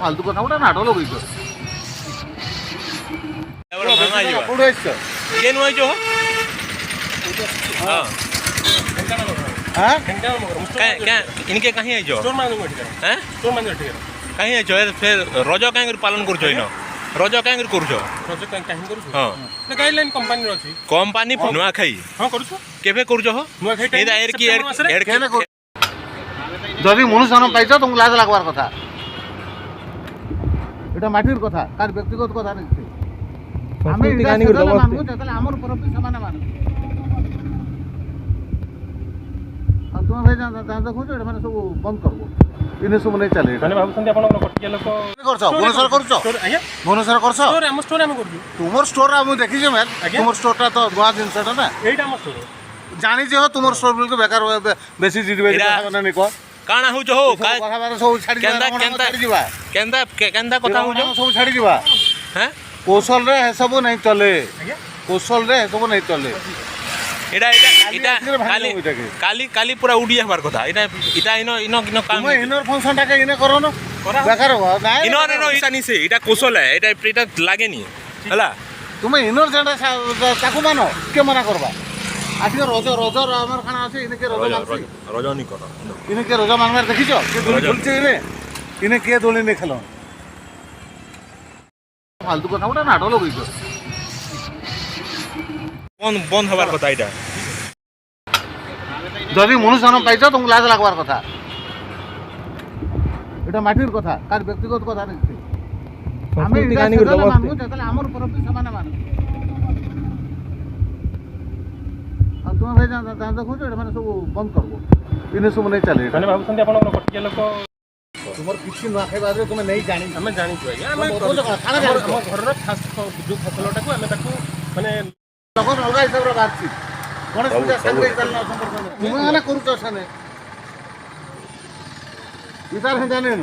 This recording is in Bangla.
ফালতু কথা গোটা নাটক লগাইছ কোথায় এসছ কেন হয়েছো হ্যাঁ इनके कहीं आइजो हैं कहीं आइजो फिर रज कहीं पालन करछो इन रज कहीं करछो हां गाइडलाइन कंपनी अछि कंपनी नुआ खाई हां करूछु केबे करछो हो नुआ खाई एदा एर की एड কেনে যদি মনুষ্য পাইছ তুমি লাজ লাগবার কথা এটা মাটির কথা কার ব্যক্তিগত কথা নেই আমি মানবো তাহলে আমার উপর সমান মান আর তোমার ভাই দেখুছ এটা মানে সব বন্ধ করবো ইনে সব নেই চালে মানে ভাবুଛନ୍ତି ଆପଣଙ୍କର କଟିଆ ଲୋକ করছ ভুবনেশ্বর করছ ଆଜ୍ଞା ভুবনেশ্বর করছ ଷ୍ଟୋର ଆମ ଷ୍ଟୋର ଆମେ କରୁଛୁ তোমার স্টোর আমি দেখিছি ম্যাম তোমার স্টোরটা তো নয়া জিনিসটা না এইটা ଆମ ଷ୍ଟୋର জানিছি হো তোমার স্টোর বলকে বেকার বেশি জিতবে কথা নি কো কাଣା হউছো हो কথা বারে সব ছাড়ি কেন্দা কেন্দা দিবা কেন্দা কেন্দা কথা হউছো সব ছাড়ি দিবা हैं কৌশল রে এসব নাই চলে ଆଜ୍ଞା কৌশল রে এসব নাই চলে এটা এটা এটা কালি কালি কালি পুরা উড়ি হবার কথা এটা এটা ইনো ইনো ইনো কাম তুমি ইনর ফাংশনটাকে ইনে করো না বেকার হবো নাই ইনো ইনো এটা নিছে এটা কৌশল এটা এটা লাগেনি হলা তুমি ইনর যেটা তাকু মানো কে মানা করবা আজকে রোজ রোজ আমার খানা আছে ইনকে রোজ মানছি রজনী কর ইনকে রোজ মানবার দেখিছ কে দোলি খেলছে ইনে কে দোলি নে খেলো ফালতু কথা ওটা নাটক লগাইছ বন্ধ বন্ধ হবার কথা এটা যদি মনুষ্য পাইছ তুমি লাজ লাগবার কথা এটা মাটির কথা কার ব্যক্তিগত কথা নেই আমি মানবো তাহলে আমার উপর সমান মান আর তোমার ভাই দেখুছ এটা মানে সব বন্ধ করবো ইনে সব নেই চালে ମାନେ ଭାବୁଛନ୍ତି ଆପଣଙ୍କର କଟିଆ ଲୋକ তোমার কিছু না খাইবারে তুমি নেই জানি ଆମେ ଜାଣିଛୁ ଆଜ୍ଞା ଆମେ ଖାନା ଆମ ଘରର ଯୋଉ ଫସଲଟାକୁ ଆମେ ତାକୁ ମାନେ তখন অলগা হিসাবে বাড়ছি গণেশ পূজা সামনে চালনা সম্পর্ক তুমি মানে করুছ সামনে ইতার জানেন